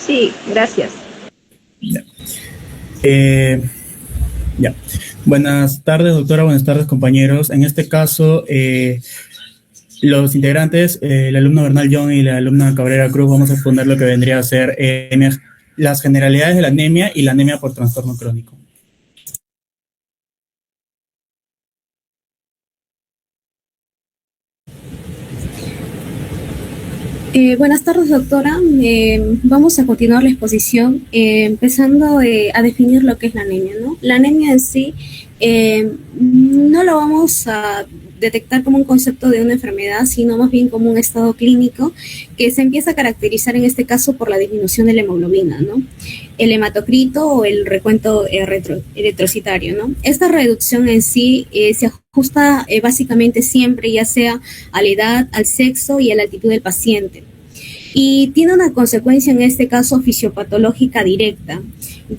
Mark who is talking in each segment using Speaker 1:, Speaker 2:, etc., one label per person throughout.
Speaker 1: Sí, gracias.
Speaker 2: Ya. Eh, ya. Buenas tardes, doctora. Buenas tardes, compañeros. En este caso, los integrantes, el alumno Bernal John y la alumna Cabrera Cruz, vamos a exponer lo que vendría a ser las generalidades de la anemia y la anemia por trastorno crónico.
Speaker 3: Buenas tardes, doctora. Vamos a continuar la exposición, empezando a definir lo que es la anemia, ¿no? La anemia en sí no lo vamos a detectar como un concepto de una enfermedad, sino más bien como un estado clínico que se empieza a caracterizar en este caso por la disminución de la hemoglobina, ¿no? El hematocrito o el recuento eritrocitario, ¿no? Esta reducción en sí se ajusta básicamente siempre, ya sea a la edad, al sexo y a la altitud del paciente. Y tiene una consecuencia en este caso fisiopatológica directa,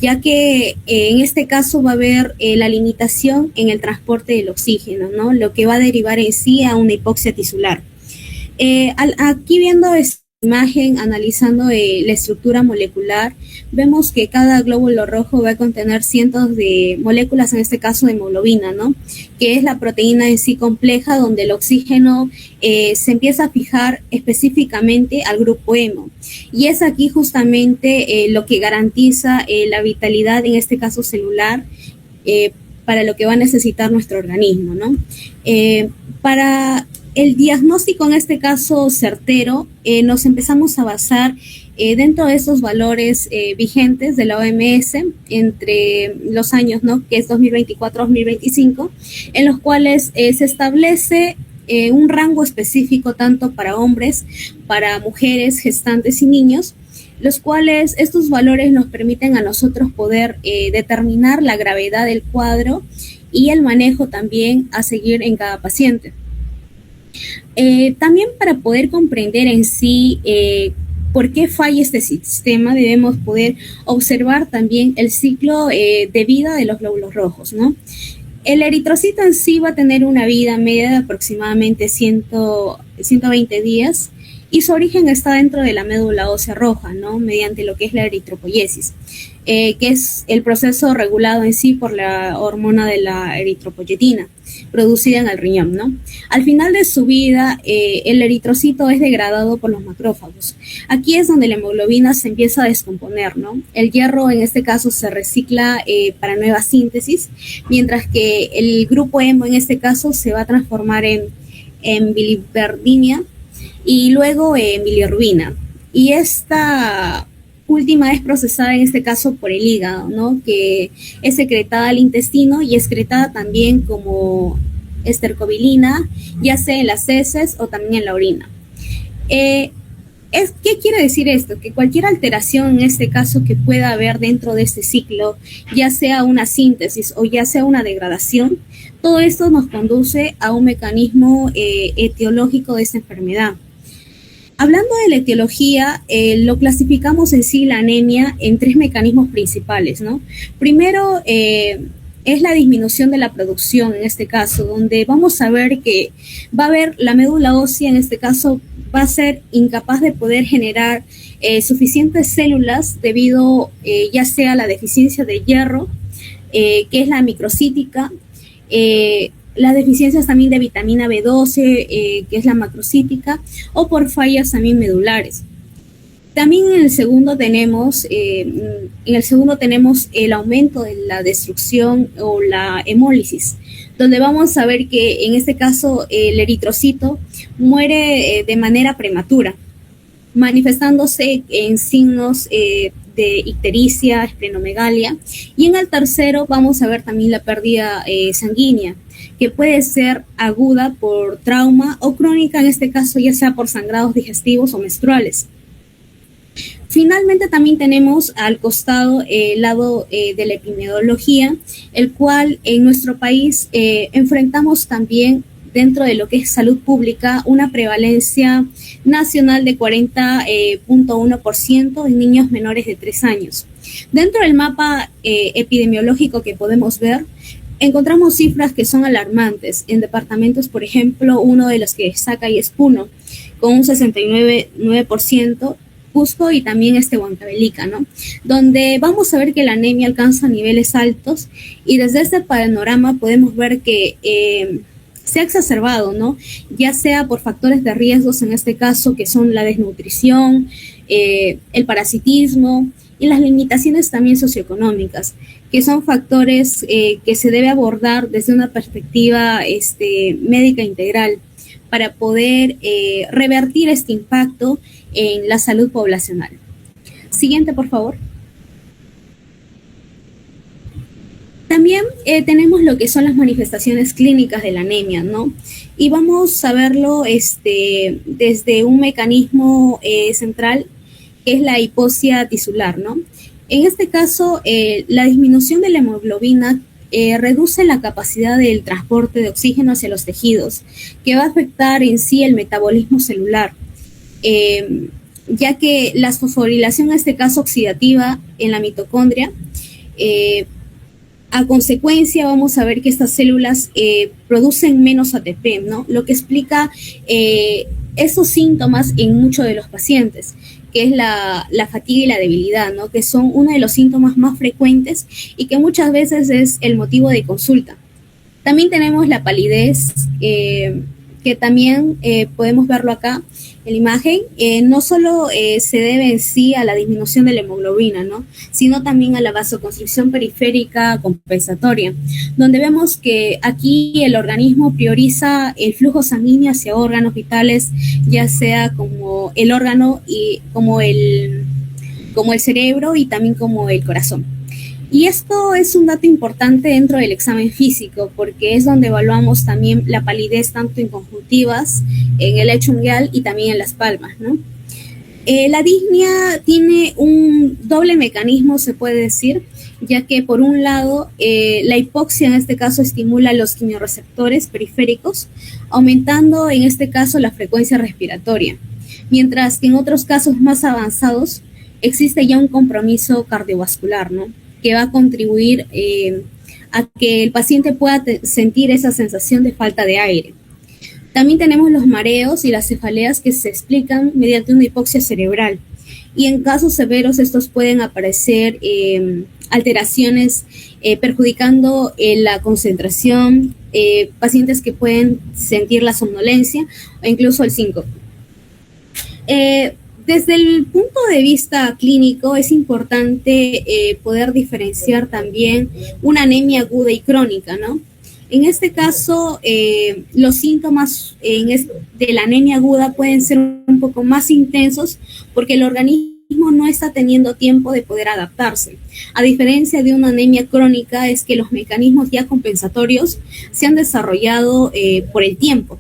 Speaker 3: ya que en este caso va a haber la limitación en el transporte del oxígeno, ¿no? Lo que va a derivar en sí a una hipoxia tisular. Aquí viendo esta imagen, analizando la estructura molecular, vemos que cada glóbulo rojo va a contener cientos de moléculas, en este caso de hemoglobina, ¿no? Que es la proteína en sí compleja donde el oxígeno se empieza a fijar específicamente al grupo hemo. Y es aquí justamente lo que garantiza la vitalidad, en este caso celular, para lo que va a necesitar nuestro organismo, ¿no? Para el diagnóstico, en este caso certero, nos empezamos a basar dentro de esos valores vigentes de la OMS entre los años, ¿no? Que es 2024-2025, en los cuales se establece un rango específico tanto para hombres, para mujeres, gestantes y niños, los cuales estos valores nos permiten a nosotros poder determinar la gravedad del cuadro y el manejo también a seguir en cada paciente. También para poder comprender en sí por qué falla este sistema, debemos poder observar también el ciclo de vida de los glóbulos rojos, ¿no? El eritrocito en sí va a tener una vida media de aproximadamente 120 días y su origen está dentro de la médula ósea roja, ¿no? Mediante lo que es la eritropoiesis, que es el proceso regulado en sí por la hormona de la eritropoyetina, producida en el riñón, ¿no? Al final de su vida, el eritrocito es degradado por los macrófagos. Aquí es donde la hemoglobina se empieza a descomponer, ¿no? El hierro, en este caso, se recicla para nueva síntesis, mientras que el grupo hemo, en este caso, se va a transformar en biliverdina y luego bilirrubina. Y esta última es procesada en este caso por el hígado, ¿no? Que es secretada al intestino y excretada también como estercobilina, ya sea en las heces o también en la orina. ¿Qué quiere decir esto? Que cualquier alteración en este caso que pueda haber dentro de este ciclo, ya sea una síntesis o ya sea una degradación, todo esto nos conduce a un mecanismo etiológico de esta enfermedad. Hablando de la etiología, lo clasificamos en sí la anemia en tres mecanismos principales, ¿no? Primero, es la disminución de la producción, en este caso, donde vamos a ver que va a haber la médula ósea, en este caso, va a ser incapaz de poder generar suficientes células debido ya sea a la deficiencia de hierro, que es la microcítica, las deficiencias también de vitamina B12, que es la macrocítica, o por fallas también medulares. También en el segundo tenemos el aumento de la destrucción o la hemólisis, donde vamos a ver que en este caso el eritrocito muere de manera prematura, manifestándose en signos de ictericia, esplenomegalia, y en el tercero vamos a ver también la pérdida sanguínea, que puede ser aguda por trauma o crónica, en este caso ya sea por sangrados digestivos o menstruales. Finalmente también tenemos al costado el lado de la epidemiología, el cual en nuestro país enfrentamos también dentro de lo que es salud pública una prevalencia nacional de 40.1% en niños menores de 3 años. Dentro del mapa epidemiológico que podemos ver, encontramos cifras que son alarmantes. En departamentos, por ejemplo, uno de los que destaca y es Puno, con un 69.9%, Cusco y también Huancavelica, ¿no? Donde vamos a ver que la anemia alcanza niveles altos y desde este panorama podemos ver que se ha exacerbado, ¿no? Ya sea por factores de riesgos, en este caso, que son la desnutrición, el parasitismo y las limitaciones también socioeconómicas, que son factores que se debe abordar desde una perspectiva médica integral para poder revertir este impacto en la salud poblacional. Siguiente, por favor. También tenemos lo que son las manifestaciones clínicas de la anemia, ¿no? Y vamos a verlo desde un mecanismo central, que es la hipoxia tisular, ¿no? En este caso, la disminución de la hemoglobina reduce la capacidad del transporte de oxígeno hacia los tejidos, que va a afectar en sí el metabolismo celular, ya que la fosforilación, en este caso oxidativa, en la mitocondria, a consecuencia vamos a ver que estas células producen menos ATP, ¿no? Lo que explica esos síntomas en muchos de los pacientes, que es la fatiga y la debilidad, ¿no? Que son uno de los síntomas más frecuentes y que muchas veces es el motivo de consulta. También tenemos la palidez, que también podemos verlo acá en la imagen. No solo se debe en sí a la disminución de la hemoglobina, ¿no? Sino también a la vasoconstricción periférica compensatoria, donde vemos que aquí el organismo prioriza el flujo sanguíneo hacia órganos vitales, ya sea como el órgano y como el cerebro y también como el corazón. Y esto es un dato importante dentro del examen físico, porque es donde evaluamos también la palidez tanto en conjuntivas, en el lecho ungueal y también en las palmas, ¿no? La disnea tiene un doble mecanismo, se puede decir, ya que por un lado la hipoxia en este caso estimula los quimiorreceptores periféricos, aumentando en este caso la frecuencia respiratoria, mientras que en otros casos más avanzados existe ya un compromiso cardiovascular, ¿no? Que va a contribuir a que el paciente pueda sentir esa sensación de falta de aire. También tenemos los mareos y las cefaleas que se explican mediante una hipoxia cerebral. Y en casos severos estos pueden aparecer alteraciones perjudicando la concentración, pacientes que pueden sentir la somnolencia o incluso el síncope. Desde el punto de vista clínico es importante poder diferenciar también una anemia aguda y crónica, ¿no? En este caso, los síntomas de la anemia aguda pueden ser un poco más intensos porque el organismo no está teniendo tiempo de poder adaptarse. A diferencia de una anemia crónica, es que los mecanismos ya compensatorios se han desarrollado por el tiempo,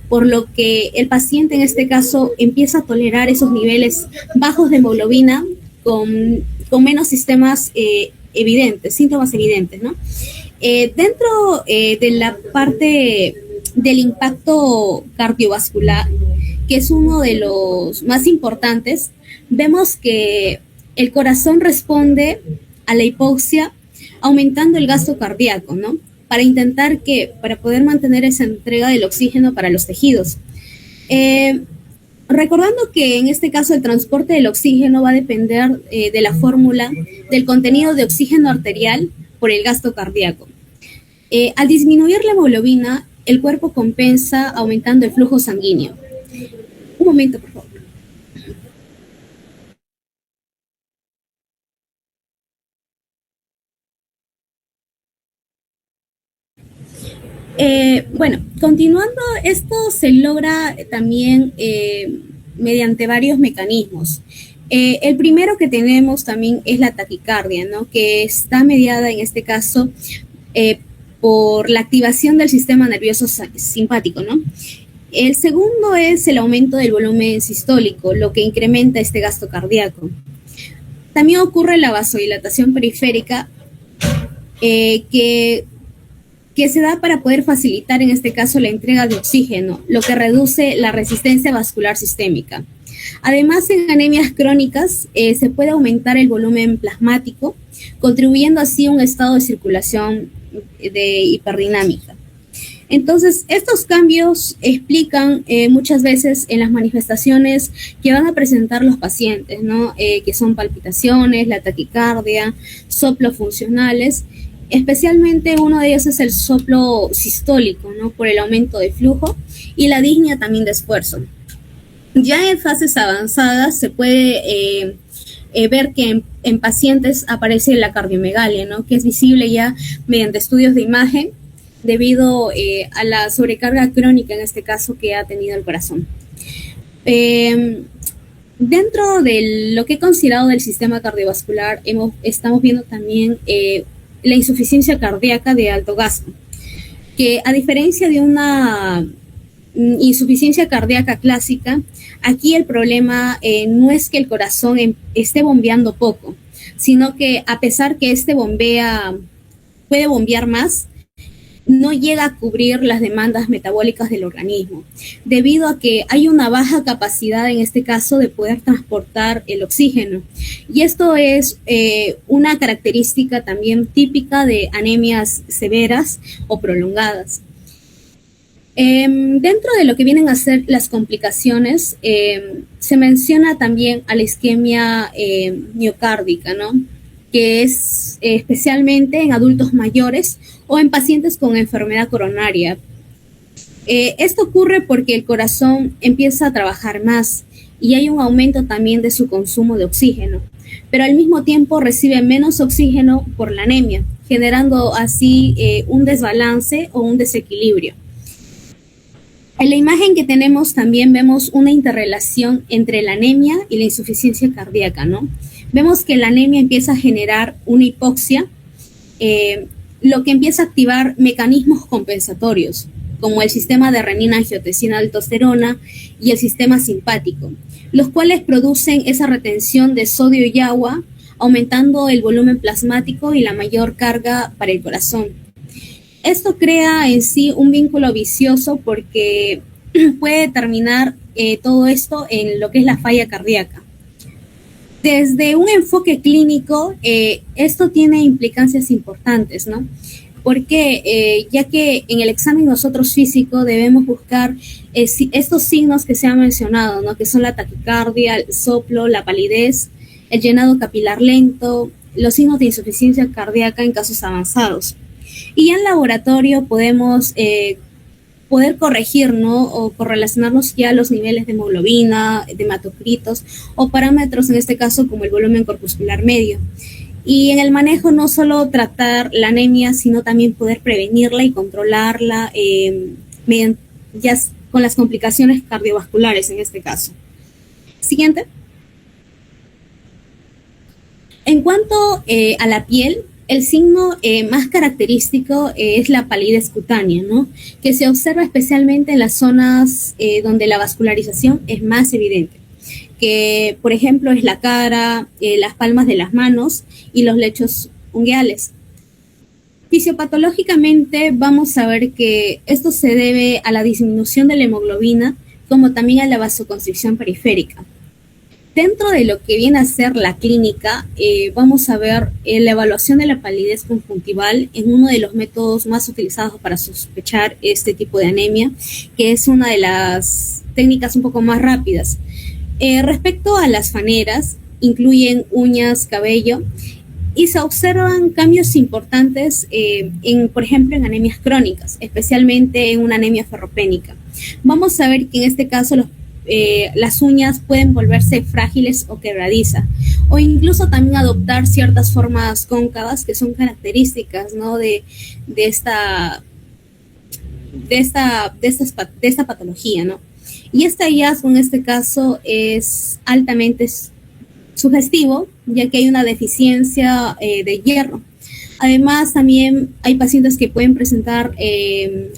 Speaker 3: por lo que el paciente en este caso empieza a tolerar esos niveles bajos de hemoglobina con menos síntomas evidentes, ¿no? Dentro de la parte del impacto cardiovascular, que es uno de los más importantes, vemos que el corazón responde a la hipoxia aumentando el gasto cardíaco, ¿no? Para poder mantener esa entrega del oxígeno para los tejidos. Recordando que en este caso el transporte del oxígeno va a depender de la fórmula del contenido de oxígeno arterial por el gasto cardíaco. Al disminuir la hemoglobina, el cuerpo compensa aumentando el flujo sanguíneo. Un momento, por favor. Bueno, continuando, esto se logra también mediante varios mecanismos. El primero que tenemos también es la taquicardia, ¿no? Que está mediada en este caso por la activación del sistema nervioso simpático, ¿no? El segundo es el aumento del volumen sistólico, lo que incrementa este gasto cardíaco. También ocurre la vasodilatación periférica, que se da para poder facilitar en este caso la entrega de oxígeno, lo que reduce la resistencia vascular sistémica. Además, en anemias crónicas se puede aumentar el volumen plasmático, contribuyendo así a un estado de circulación de hiperdinámica. Entonces, estos cambios explican muchas veces en las manifestaciones que van a presentar los pacientes, ¿no? Que son palpitaciones, la taquicardia, soplos funcionales. Especialmente uno de ellos es el soplo sistólico, ¿no? Por el aumento de flujo y la disnea también de esfuerzo. Ya en fases avanzadas se puede ver que en pacientes aparece la cardiomegalia, ¿no? Que es visible ya mediante estudios de imagen debido a la sobrecarga crónica, en este caso, que ha tenido el corazón. Dentro de lo que he considerado del sistema cardiovascular, estamos viendo también la insuficiencia cardíaca de alto gasto, que a diferencia de una insuficiencia cardíaca clásica, aquí el problema no es que el corazón esté bombeando poco, sino que a pesar que puede bombear más, no llega a cubrir las demandas metabólicas del organismo, debido a que hay una baja capacidad en este caso de poder transportar el oxígeno. Y esto es una característica también típica de anemias severas o prolongadas. Dentro de lo que vienen a ser las complicaciones, se menciona también a la isquemia miocárdica, ¿no? Que es especialmente en adultos mayores o en pacientes con enfermedad coronaria. Esto ocurre porque el corazón empieza a trabajar más y hay un aumento también de su consumo de oxígeno, pero al mismo tiempo recibe menos oxígeno por la anemia, generando así un desbalance o un desequilibrio. En la imagen que tenemos también vemos una interrelación entre la anemia y la insuficiencia cardíaca, ¿no? Vemos que la anemia empieza a generar una hipoxia, lo que empieza a activar mecanismos compensatorios, como el sistema de renina-angiotensina-aldosterona y el sistema simpático, los cuales producen esa retención de sodio y agua, aumentando el volumen plasmático y la mayor carga para el corazón. Esto crea en sí un vínculo vicioso porque puede terminar todo esto en lo que es la falla cardíaca. Desde un enfoque clínico, esto tiene implicancias importantes, ¿no? Porque ya que en el examen nosotros físico debemos buscar estos signos que se han mencionado, ¿no? Que son la taquicardia, el soplo, la palidez, el llenado capilar lento, los signos de insuficiencia cardíaca en casos avanzados. Y ya en laboratorio podemos poder corregir, ¿no? O correlacionarnos ya los niveles de hemoglobina, de hematocritos o parámetros en este caso como el volumen corpuscular medio. Y en el manejo no solo tratar la anemia, sino también poder prevenirla y controlarla mediante, ya con las complicaciones cardiovasculares en este caso. Siguiente. En cuanto a la piel, el signo más característico es la palidez cutánea, ¿no? Que se observa especialmente en las zonas donde la vascularización es más evidente, que por ejemplo es la cara, las palmas de las manos y los lechos ungueales. Fisiopatológicamente vamos a ver que esto se debe a la disminución de la hemoglobina, como también a la vasoconstricción periférica. Dentro de lo que viene a ser la clínica, vamos a ver la evaluación de la palidez conjuntival en uno de los métodos más utilizados para sospechar este tipo de anemia, que es una de las técnicas un poco más rápidas. Respecto a las faneras, incluyen uñas, cabello, y se observan cambios importantes, por ejemplo, en anemias crónicas, especialmente en una anemia ferropénica. Vamos a ver que en este caso las uñas pueden volverse frágiles o quebradizas, o incluso también adoptar ciertas formas cóncavas que son características, ¿no? de esta patología, ¿no? Y este hallazgo en este caso es altamente sugestivo, ya que hay una deficiencia de hierro. Además, también hay pacientes que pueden presentar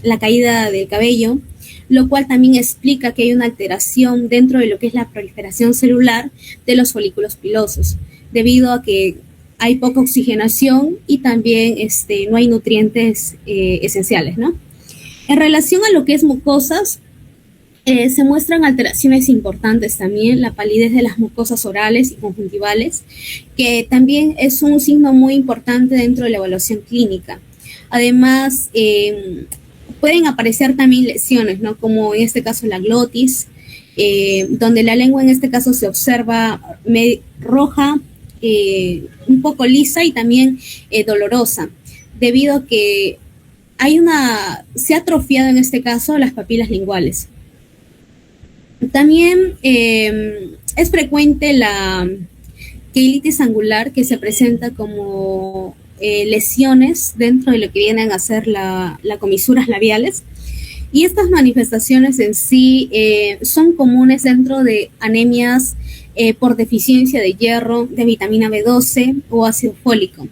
Speaker 3: la caída del cabello, lo cual también explica que hay una alteración dentro de lo que es la proliferación celular de los folículos pilosos, debido a que hay poca oxigenación y también no hay nutrientes esenciales, ¿no? En relación a lo que es mucosas, se muestran alteraciones importantes también, la palidez de las mucosas orales y conjuntivales, que también es un signo muy importante dentro de la evaluación clínica. Además, pueden aparecer también lesiones, ¿no? Como en este caso la glotis, donde la lengua en este caso se observa roja, un poco lisa y también dolorosa, debido a que se ha atrofiado en este caso las papilas linguales. También es frecuente la queilitis angular, que se presenta como lesiones dentro de lo que vienen a ser las comisuras labiales. Y estas manifestaciones en sí son comunes dentro de anemias por deficiencia de hierro, de vitamina B12 o ácido fólico.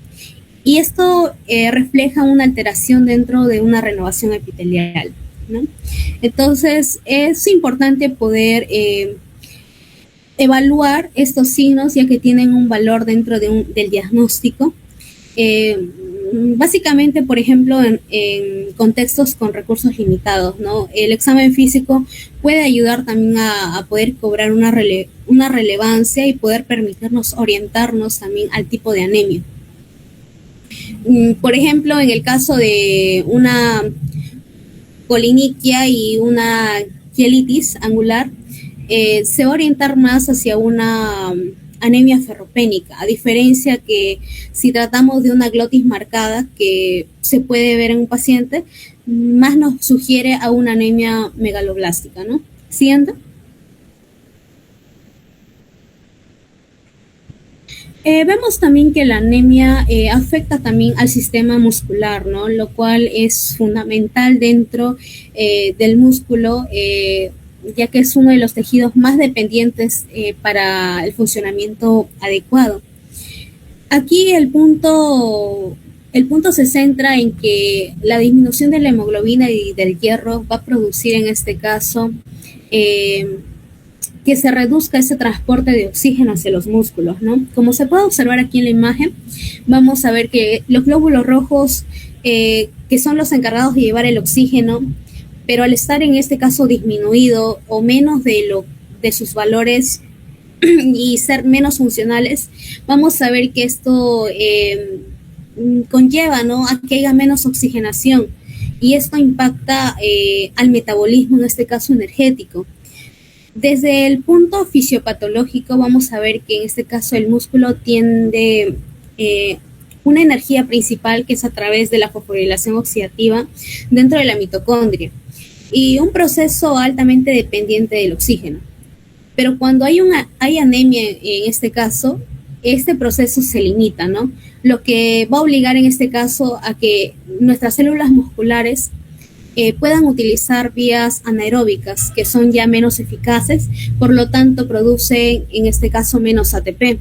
Speaker 3: Y esto refleja una alteración dentro de una renovación epitelial, ¿no? Entonces, es importante poder evaluar estos signos, ya que tienen un valor dentro del diagnóstico. Básicamente, por ejemplo, en contextos con recursos limitados, ¿no? El examen físico puede ayudar también a poder cobrar una relevancia y poder permitirnos orientarnos también al tipo de anemia. Por ejemplo, en el caso de una coliniquia y una queilitis angular, se va a orientar más hacia una anemia ferropénica, a diferencia que si tratamos de una glotis marcada, que se puede ver en un paciente, más nos sugiere a una anemia megaloblástica, ¿no? ¿Siguiente? Vemos también que la anemia afecta también al sistema muscular, ¿no? Lo cual es fundamental dentro del músculo, ya que es uno de los tejidos más dependientes para el funcionamiento adecuado. Aquí el punto se centra en que la disminución de la hemoglobina y del hierro va a producir en este caso que se reduzca ese transporte de oxígeno hacia los músculos, ¿no? Como se puede observar aquí en la imagen, vamos a ver que los glóbulos rojos, que son los encargados de llevar el oxígeno, pero al estar en este caso disminuido o menos de sus valores y ser menos funcionales, vamos a ver que esto conlleva, ¿no?, a que haya menos oxigenación, y esto impacta al metabolismo, en este caso energético. Desde el punto fisiopatológico vamos a ver que en este caso el músculo tiende una energía principal, que es a través de la fosforilación oxidativa dentro de la mitocondria, y un proceso altamente dependiente del oxígeno. Pero cuando hay anemia en este caso, este proceso se limita, ¿no? Lo que va a obligar en este caso a que nuestras células musculares puedan utilizar vías anaeróbicas, que son ya menos eficaces, por lo tanto producen en este caso menos ATP.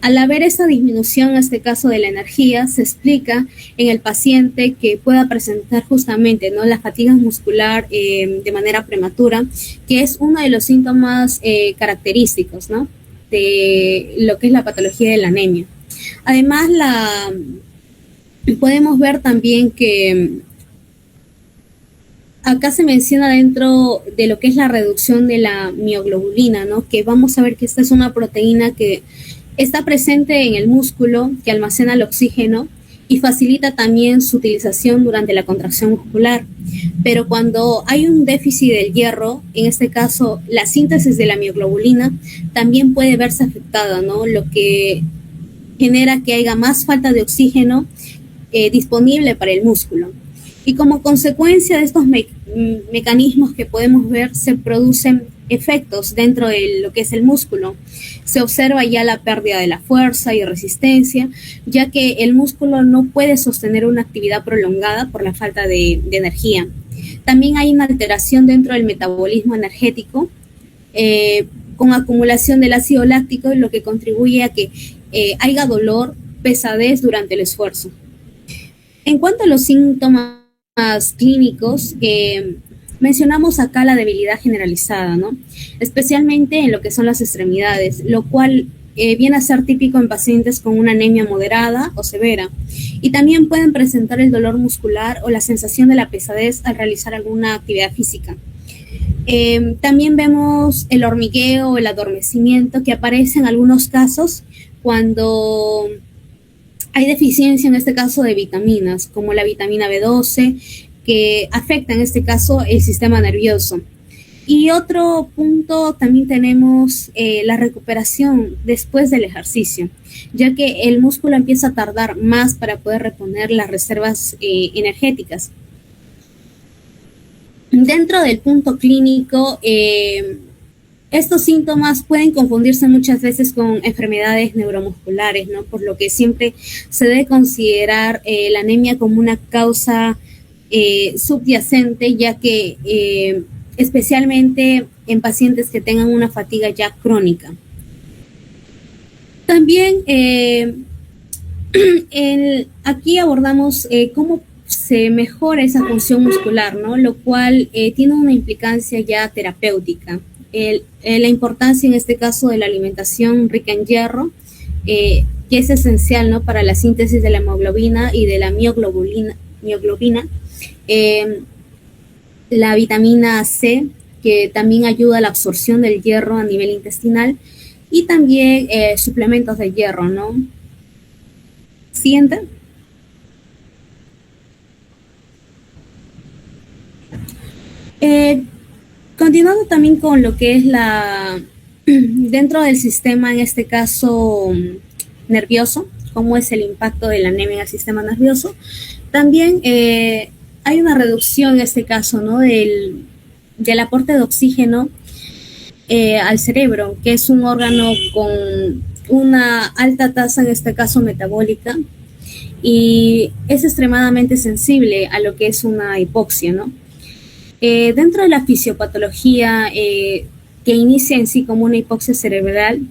Speaker 3: Al haber esa disminución, en este caso de la energía, se explica en el paciente que pueda presentar justamente, ¿no?, la fatiga muscular de manera prematura, que es uno de los síntomas característicos, ¿no?, de lo que es la patología de la anemia. Además, podemos ver también que acá se menciona dentro de lo que es la reducción de la mioglobulina, ¿no?, que vamos a ver que esta es una proteína que está presente en el músculo, que almacena el oxígeno y facilita también su utilización durante la contracción muscular. Pero cuando hay un déficit del hierro, en este caso la síntesis de la mioglobulina también puede verse afectada, ¿no?, lo que genera que haya más falta de oxígeno disponible para el músculo. Y como consecuencia de estos mecanismos que podemos ver, se producen efectos dentro de lo que es el músculo. Se observa ya la pérdida de la fuerza y resistencia, ya que el músculo no puede sostener una actividad prolongada por la falta de energía. También hay una alteración dentro del metabolismo energético, con acumulación del ácido láctico, lo que contribuye a que haya dolor, pesadez durante el esfuerzo. En cuanto a los síntomas clínicos, mencionamos acá la debilidad generalizada, ¿no?, especialmente en lo que son las extremidades, lo cual viene a ser típico en pacientes con una anemia moderada o severa, y también pueden presentar el dolor muscular o la sensación de la pesadez al realizar alguna actividad física. También vemos el hormigueo o el adormecimiento, que aparece en algunos casos cuando hay deficiencia, en este caso de vitaminas, como la vitamina B12, que afecta en este caso el sistema nervioso. Y otro punto también tenemos la recuperación después del ejercicio, ya que el músculo empieza a tardar más para poder reponer las reservas energéticas. Dentro del punto clínico, estos síntomas pueden confundirse muchas veces con enfermedades neuromusculares, ¿no? Por lo que siempre se debe considerar la anemia como una causa subyacente, ya que especialmente en pacientes que tengan una fatiga ya crónica. También aquí abordamos cómo se mejora esa función muscular, ¿no? Lo cual tiene una implicancia ya terapéutica. La importancia en este caso de la alimentación rica en hierro, que es esencial, ¿no? Para la síntesis de la hemoglobina y de la mioglobina. La vitamina C, que también ayuda a la absorción del hierro a nivel intestinal, y también suplementos de hierro, ¿no? Siguiente. Continuando también con lo que es dentro del sistema, en este caso nervioso, cómo es el impacto de la anemia en el sistema nervioso, también hay una reducción en este caso, ¿no? del aporte de oxígeno al cerebro, que es un órgano con una alta tasa, en este caso metabólica, y es extremadamente sensible a lo que es una hipoxia, ¿no? Dentro de la fisiopatología que inicia en sí como una hipoxia cerebral,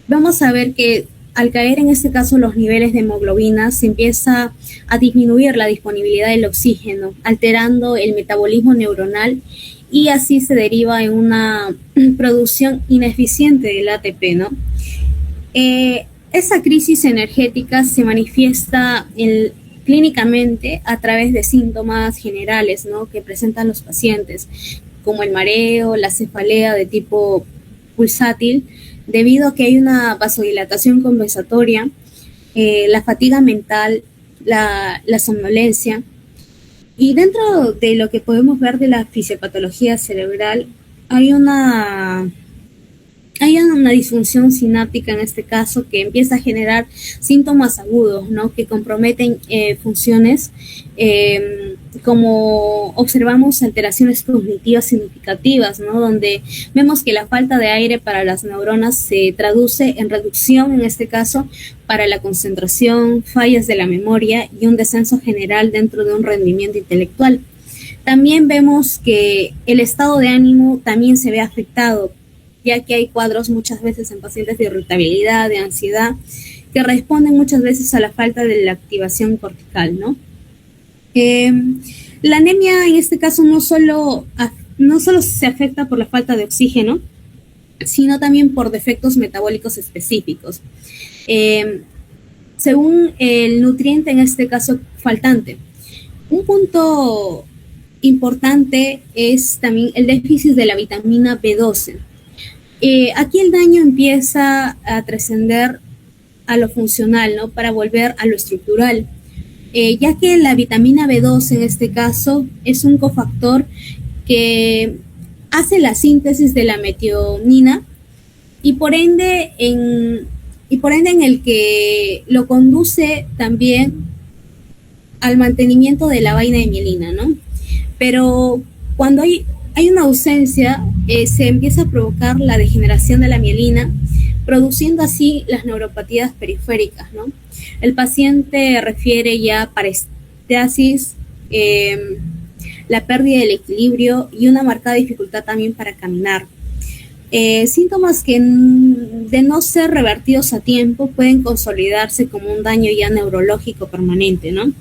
Speaker 3: vamos a ver que al caer en este caso los niveles de hemoglobina, se empieza a disminuir la disponibilidad del oxígeno, alterando el metabolismo neuronal, y así se deriva en una producción ineficiente del ATP, ¿no? Esa crisis energética se manifiesta clínicamente a través de síntomas generales, ¿no? Que presentan los pacientes, como el mareo, la cefalea de tipo pulsátil, debido a que hay una vasodilatación compensatoria, la fatiga mental, la somnolencia. Y dentro de lo que podemos ver de la fisiopatología cerebral, hay una disfunción sináptica en este caso, que empieza a generar síntomas agudos, ¿no? Que comprometen funciones, como observamos alteraciones cognitivas significativas, ¿no? Donde vemos que la falta de aire para las neuronas se traduce en reducción, en este caso, para la concentración, fallas de la memoria y un descenso general dentro de un rendimiento intelectual. También vemos que el estado de ánimo también se ve afectado, ya que hay cuadros muchas veces en pacientes de irritabilidad, de ansiedad, que responden muchas veces a la falta de la activación cortical, ¿no? La anemia en este caso no solo se afecta por la falta de oxígeno, sino también por defectos metabólicos específicos, según el nutriente en este caso faltante. Un punto importante es también el déficit de la vitamina B12. Aquí el daño empieza a trascender a lo funcional, ¿no? Para volver a lo estructural, ya que la vitamina B12 en este caso es un cofactor que hace la síntesis de la metionina, y por ende en el que lo conduce también al mantenimiento de la vaina de mielina, ¿no? Pero cuando hay una ausencia, se empieza a provocar la degeneración de la mielina, produciendo así las neuropatías periféricas, ¿no? El paciente refiere ya parestesis, la pérdida del equilibrio y una marcada dificultad también para caminar. Síntomas que, de no ser revertidos a tiempo, pueden consolidarse como un daño ya neurológico permanente, ¿no?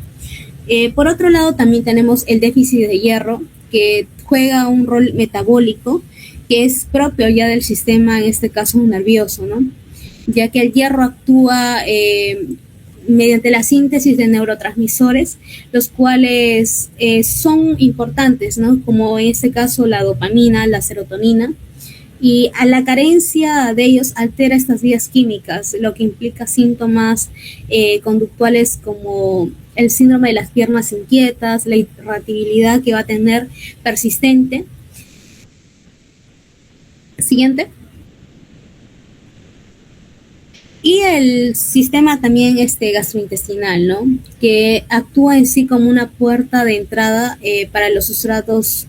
Speaker 3: Por otro lado, también tenemos el déficit de hierro, que juega un rol metabólico que es propio ya del sistema, en este caso nervioso, ¿no? Ya que el hierro actúa mediante la síntesis de neurotransmisores, los cuales son importantes, ¿no? Como en este caso la dopamina, la serotonina, y a la carencia de ellos altera estas vías químicas, lo que implica síntomas conductuales como el síndrome de las piernas inquietas, la irritabilidad que va a tener persistente. Siguiente. Y el sistema también gastrointestinal, ¿no? Que actúa en sí como una puerta de entrada para los sustratos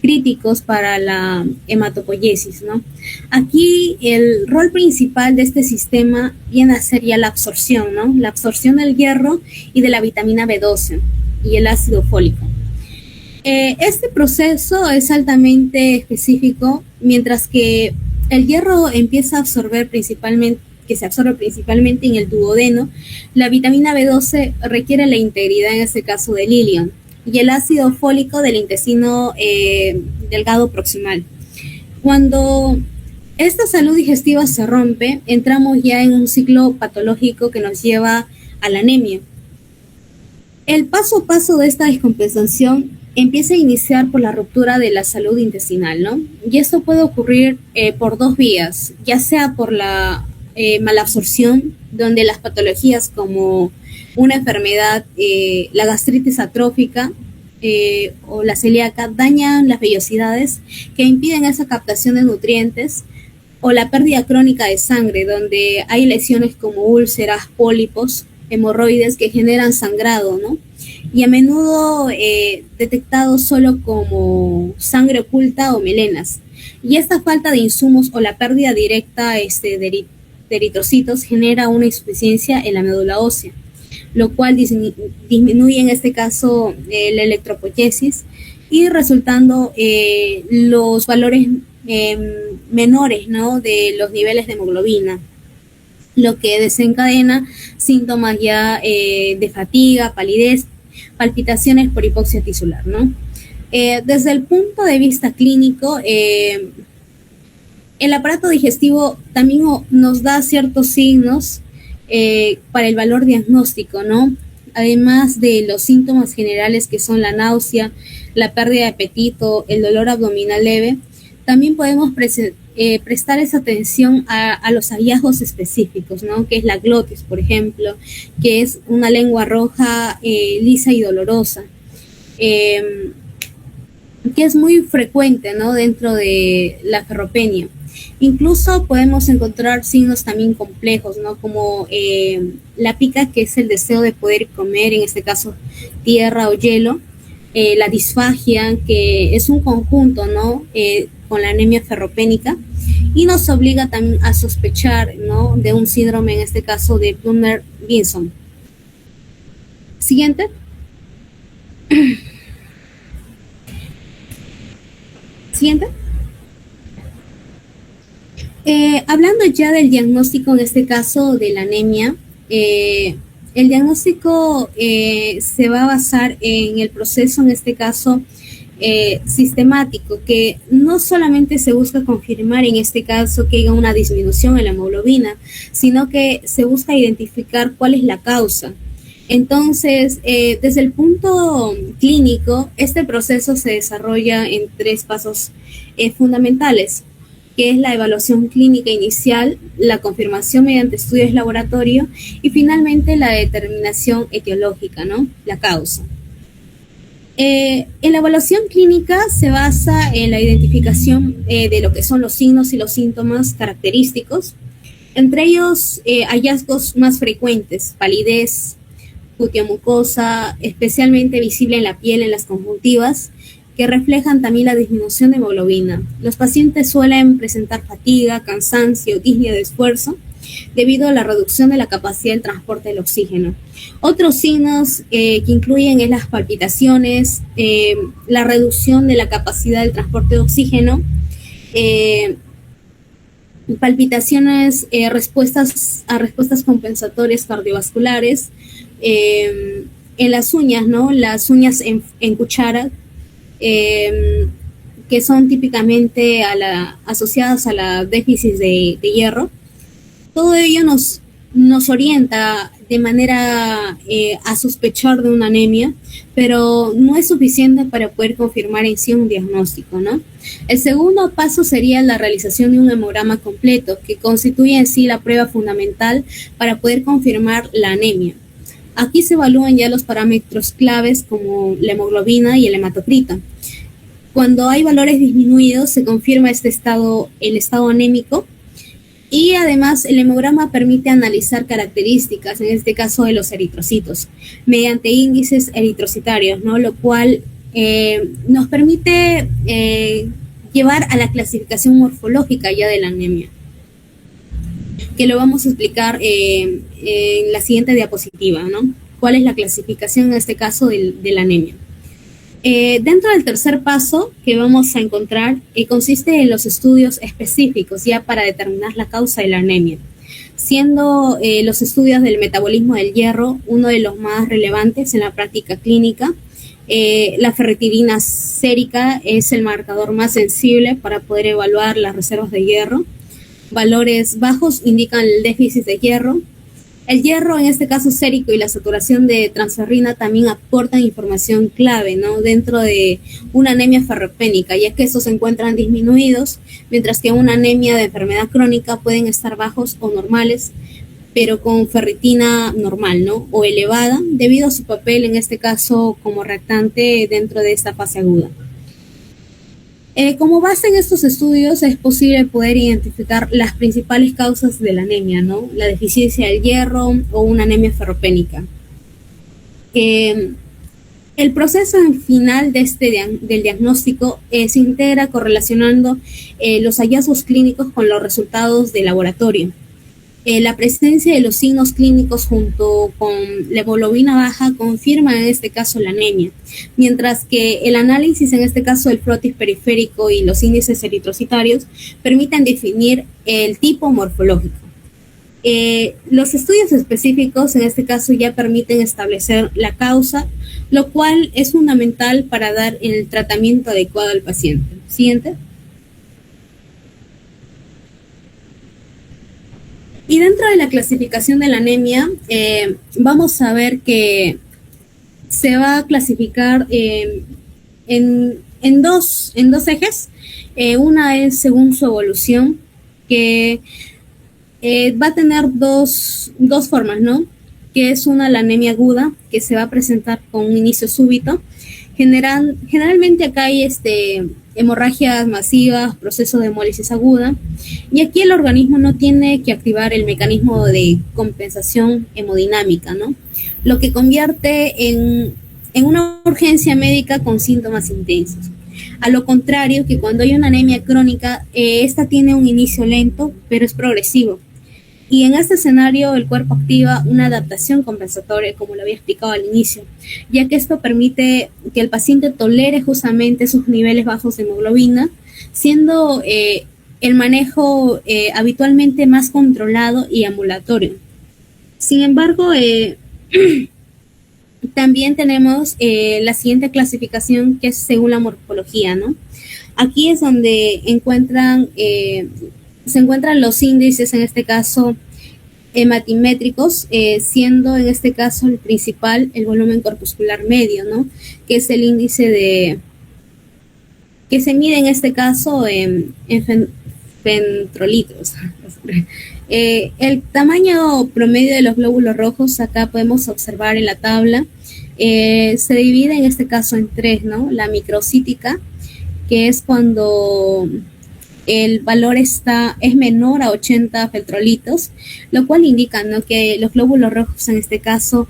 Speaker 3: críticos para la hematopoiesis, ¿no? Aquí el rol principal de este sistema viene a ser ya la absorción, ¿no? La absorción del hierro y de la vitamina B12 y el ácido fólico. Este proceso es altamente específico, mientras que el hierro empieza a absorber principalmente en el duodeno. La vitamina B12 requiere la integridad, en este caso, del ilion, y el ácido fólico del intestino delgado proximal. Cuando esta salud digestiva se rompe, entramos ya en un ciclo patológico que nos lleva a la anemia. El paso a paso de esta descompensación empieza a iniciar por la ruptura de la salud intestinal, ¿no? Y esto puede ocurrir por dos vías, ya sea por la malabsorción, donde las patologías como una enfermedad, la gastritis atrófica o la celíaca dañan las vellosidades que impiden esa captación de nutrientes, o la pérdida crónica de sangre, donde hay lesiones como úlceras, pólipos, hemorroides que generan sangrado, ¿no? Y a menudo detectados solo como sangre oculta o melenas. Y esta falta de insumos o la pérdida directa de eritrocitos genera una insuficiencia en la médula ósea, lo cual disminuye en este caso la electropoiesis, y resultando los valores menores, ¿no?, de los niveles de hemoglobina, lo que desencadena síntomas ya de fatiga, palidez, palpitaciones por hipoxia tisular, ¿no? Desde el punto de vista clínico, el aparato digestivo también nos da ciertos signos para el valor diagnóstico, ¿no? Además de los síntomas generales que son la náusea, la pérdida de apetito, el dolor abdominal leve, también podemos prestar esa atención a los hallazgos específicos, ¿no? Que es la glotis, por ejemplo, que es una lengua roja, lisa y dolorosa, que es muy frecuente, ¿no?, dentro de la ferropenia. Incluso podemos encontrar signos también complejos, ¿no?, como la pica, que es el deseo de poder comer, en este caso tierra o hielo, la disfagia, que es un conjunto, ¿no?, con la anemia ferropénica, y nos obliga también a sospechar, ¿no?, de un síndrome, en este caso de Plummer-Vinson. Siguiente. Siguiente. Hablando ya del diagnóstico, en este caso de la anemia, el diagnóstico se va a basar en el proceso, en este caso, sistemático, que no solamente se busca confirmar en este caso que haya una disminución en la hemoglobina, sino que se busca identificar cuál es la causa. Entonces, desde el punto clínico, este proceso se desarrolla en tres pasos fundamentales, que es la evaluación clínica inicial, la confirmación mediante estudios de laboratorio y finalmente la determinación etiológica, ¿no?, la causa. En la evaluación clínica se basa en la identificación de lo que son los signos y los síntomas característicos, entre ellos hallazgos más frecuentes: palidez, cutiomucosa, especialmente visible en la piel, en las conjuntivas, que reflejan también la disminución de hemoglobina. Los pacientes suelen presentar fatiga, cansancio, disnea de esfuerzo, debido a la reducción de la capacidad del transporte del oxígeno. Otros signos que incluyen es las palpitaciones, la reducción de la capacidad del transporte de oxígeno, palpitaciones, respuestas compensatorias cardiovasculares, en las uñas, ¿no?, las uñas en cuchara, que son típicamente asociadas a la déficit de hierro. Todo ello nos orienta de manera a sospechar de una anemia, pero no es suficiente para poder confirmar en sí un diagnóstico, ¿no? El segundo paso sería la realización de un hemograma completo, que constituye en sí la prueba fundamental para poder confirmar la anemia. Aquí se evalúan ya los parámetros claves como la hemoglobina y el hematocrito. Cuando hay valores disminuidos, se confirma el estado anémico, y además el hemograma permite analizar características, en este caso de los eritrocitos, mediante índices eritrocitarios, ¿no? Lo cual nos permite llevar a la clasificación morfológica ya de la anemia, que lo vamos a explicar en la siguiente diapositiva, ¿no? ¿Cuál es la clasificación en este caso de la anemia? Dentro del tercer paso que vamos a encontrar, consiste en los estudios específicos ya para determinar la causa de la anemia, siendo los estudios del metabolismo del hierro uno de los más relevantes en la práctica clínica. La ferritina sérica es el marcador más sensible para poder evaluar las reservas de hierro. Valores bajos indican el déficit de hierro. El hierro, en este caso sérico, y la saturación de transferrina también aportan información clave, ¿no?, dentro de una anemia ferropénica, ya que estos se encuentran disminuidos, mientras que una anemia de enfermedad crónica pueden estar bajos o normales, pero con ferritina normal, ¿no?, o elevada, debido a su papel, en este caso, como reactante dentro de esta fase aguda. Como base en estos estudios es posible poder identificar las principales causas de la anemia, ¿no? La deficiencia del hierro o una anemia ferropénica. El proceso final del diagnóstico se integra correlacionando los hallazgos clínicos con los resultados de laboratorio. La presencia de los signos clínicos junto con la hemoglobina baja confirma en este caso la anemia, mientras que el análisis, en este caso el frotis periférico y los índices eritrocitarios, permiten definir el tipo morfológico. Los estudios específicos en este caso ya permiten establecer la causa, lo cual es fundamental para dar el tratamiento adecuado al paciente. Siguiente. Y dentro de la clasificación de la anemia, vamos a ver que se va a clasificar en dos ejes. Una es según su evolución, que va a tener dos formas, ¿no? Que es una, la anemia aguda, que se va a presentar con un inicio súbito. Generalmente acá hay hemorragias masivas, proceso de hemólisis aguda, y aquí el organismo no tiene que activar el mecanismo de compensación hemodinámica, ¿no?, lo que convierte en una urgencia médica con síntomas intensos. A lo contrario que cuando hay una anemia crónica, esta tiene un inicio lento, pero es progresivo. Y en este escenario el cuerpo activa una adaptación compensatoria, como lo había explicado al inicio, ya que esto permite que el paciente tolere justamente sus niveles bajos de hemoglobina, siendo el manejo habitualmente más controlado y ambulatorio. Sin embargo, también tenemos la siguiente clasificación, que es según la morfología, ¿no? Aquí es donde se encuentran los índices, en este caso hematimétricos, siendo en este caso el principal el volumen corpuscular medio, ¿no?, que es el índice que se mide en este caso en fentrolitros. El tamaño promedio de los glóbulos rojos, acá podemos observar en la tabla, se divide en este caso en tres, ¿no? La microcítica, que es cuando el valor es menor a 80 fetrolitos, lo cual indica, ¿no?, que los glóbulos rojos en este caso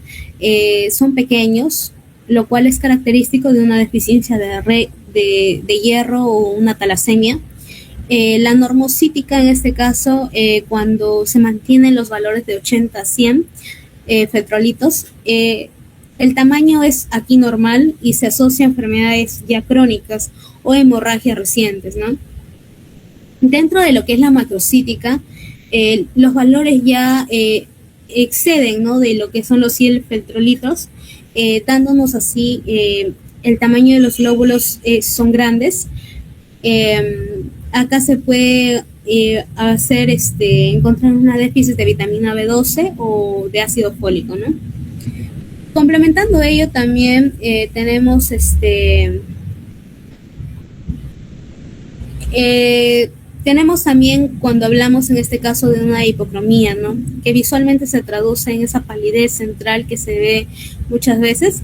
Speaker 3: son pequeños, lo cual es característico de una deficiencia de hierro o una talasemia. La normocítica en este caso, cuando se mantienen los valores de 80 a 100 fetrolitos, el tamaño es aquí normal y se asocia a enfermedades ya crónicas o hemorragias recientes, ¿no? Dentro de lo que es la macrocítica, los valores ya exceden, ¿no?, de lo que son los 100 fetrolitos, dándonos así el tamaño de los glóbulos son grandes. Acá se puede encontrar una déficit de vitamina B12 o de ácido fólico, ¿no? Complementando ello también tenemos Tenemos también cuando hablamos en este caso de una hipocromía, ¿no? Que visualmente se traduce en esa palidez central que se ve muchas veces.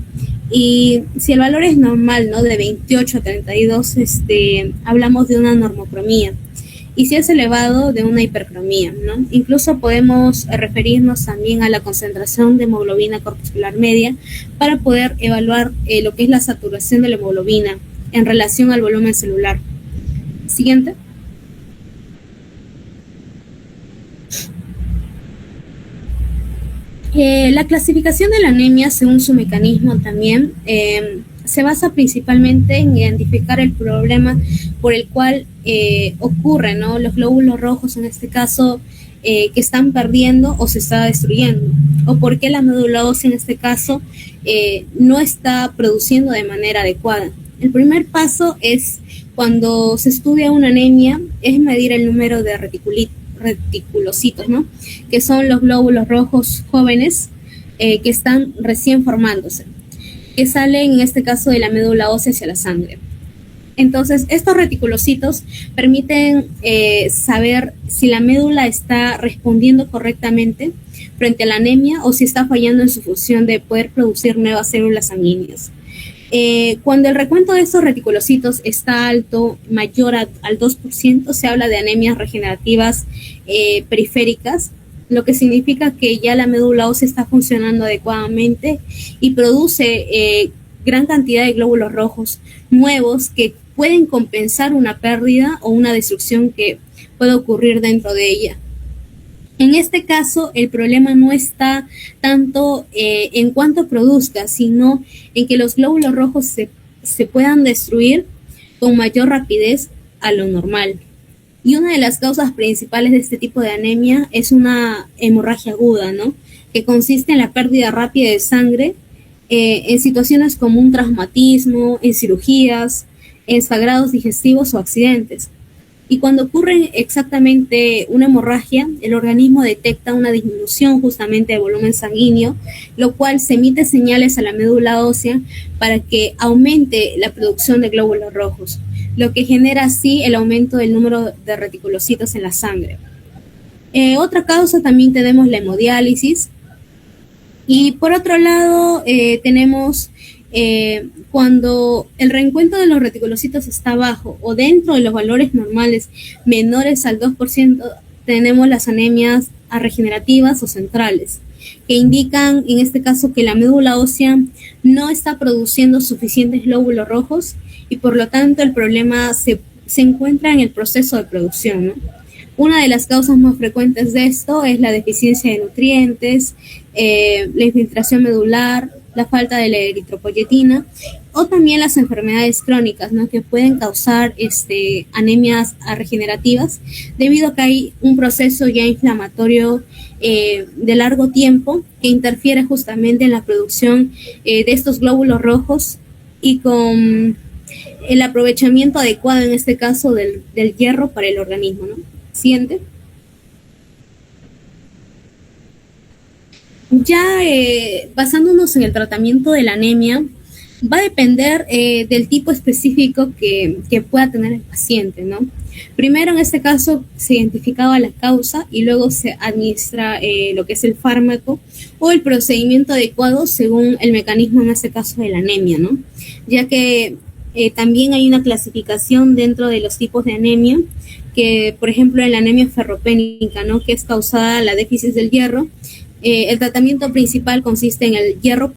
Speaker 3: Y si el valor es normal, ¿no? De 28 a 32, hablamos de una normocromía. Y si es elevado, de una hipercromía, ¿no? Incluso podemos referirnos también a la concentración de hemoglobina corpuscular media para poder evaluar lo que es la saturación de la hemoglobina en relación al volumen celular. Siguiente. La clasificación de la anemia según su mecanismo también se basa principalmente en identificar el problema por el cual ocurre, ¿no? Los glóbulos rojos en este caso que están perdiendo o se está destruyendo, o por qué la médula ósea en este caso no está produciendo de manera adecuada. El primer paso es cuando se estudia una anemia, es medir el número de reticulocitos, ¿no? Que son los glóbulos rojos jóvenes que están recién formándose, que salen en este caso de la médula ósea hacia la sangre. Entonces, estos reticulocitos permiten saber si la médula está respondiendo correctamente frente a la anemia o si está fallando en su función de poder producir nuevas células sanguíneas. Cuando el recuento de estos reticulocitos está alto, mayor al 2%, se habla de anemias regenerativas periféricas, lo que significa que ya la médula ósea está funcionando adecuadamente y produce gran cantidad de glóbulos rojos nuevos que pueden compensar una pérdida o una destrucción que puede ocurrir dentro de ella. En este caso, el problema no está tanto en cuánto produzca, sino en que los glóbulos rojos se puedan destruir con mayor rapidez a lo normal. Y una de las causas principales de este tipo de anemia es una hemorragia aguda, ¿no? Que consiste en la pérdida rápida de sangre en situaciones como un traumatismo, en cirugías, en sangrados digestivos o accidentes. Y cuando ocurre exactamente una hemorragia, el organismo detecta una disminución justamente de volumen sanguíneo, lo cual se emite señales a la médula ósea para que aumente la producción de glóbulos rojos, lo que genera así el aumento del número de reticulocitos en la sangre. Otra causa también tenemos la hemodiálisis. Y por otro lado tenemos cuando el reencuentro de los reticulocitos está bajo o dentro de los valores normales menores al 2%, tenemos las anemias regenerativas o centrales, que indican en este caso que la médula ósea no está produciendo suficientes glóbulos rojos y por lo tanto el problema se encuentra en el proceso de producción, ¿no? Una de las causas más frecuentes de esto es la deficiencia de nutrientes, la infiltración medular, la falta de la eritropoyetina o también las enfermedades crónicas, ¿no? Que pueden causar anemias regenerativas debido a que hay un proceso ya inflamatorio de largo tiempo que interfiere justamente en la producción de estos glóbulos rojos y con el aprovechamiento adecuado en este caso del hierro para el organismo, ¿no? Siguiente. Ya basándonos en el tratamiento de la anemia, va a depender del tipo específico que pueda tener el paciente, ¿no? Primero, en este caso, se identificaba la causa y luego se administra lo que es el fármaco o el procedimiento adecuado según el mecanismo, en este caso, de la anemia, ¿no? Ya que también hay una clasificación dentro de los tipos de anemia, que por ejemplo en la anemia ferropénica, ¿no? Que es causada la déficit del hierro. El tratamiento principal consiste en el hierro